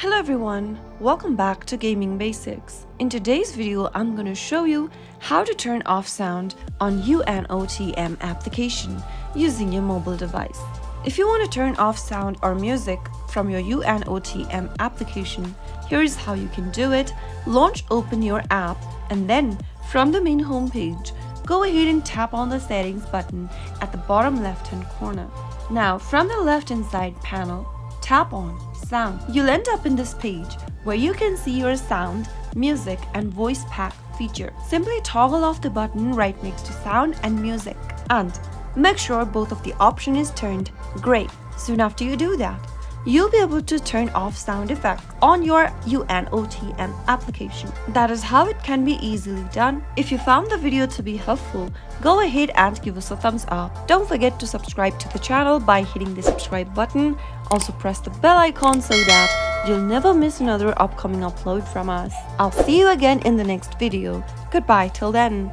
Hello everyone, welcome back to Gaming Basics. In today's video, I'm going to show you how to turn off sound on UNOTM application using your mobile device. If you want to turn off sound or music from your UNOTM application, here's how you can do it. Open your app, and then from the main home page, go ahead and tap on the settings button at the bottom left hand corner. Now from the left hand side panel, tap on sound. You'll end up in this page where you can see your sound, music and voice pack feature. Simply toggle off the button right next to sound and music and make sure both of the option is turned gray. Soon after you do that, you'll be able to turn off sound effects on your UNOTM application. That is how it can be easily done. If you found the video to be helpful, go ahead and give us a thumbs up. Don't forget to subscribe to the channel by hitting the subscribe button. Also press the bell icon so that you'll never miss another upcoming upload from us. I'll see you again in the next video. Goodbye till then.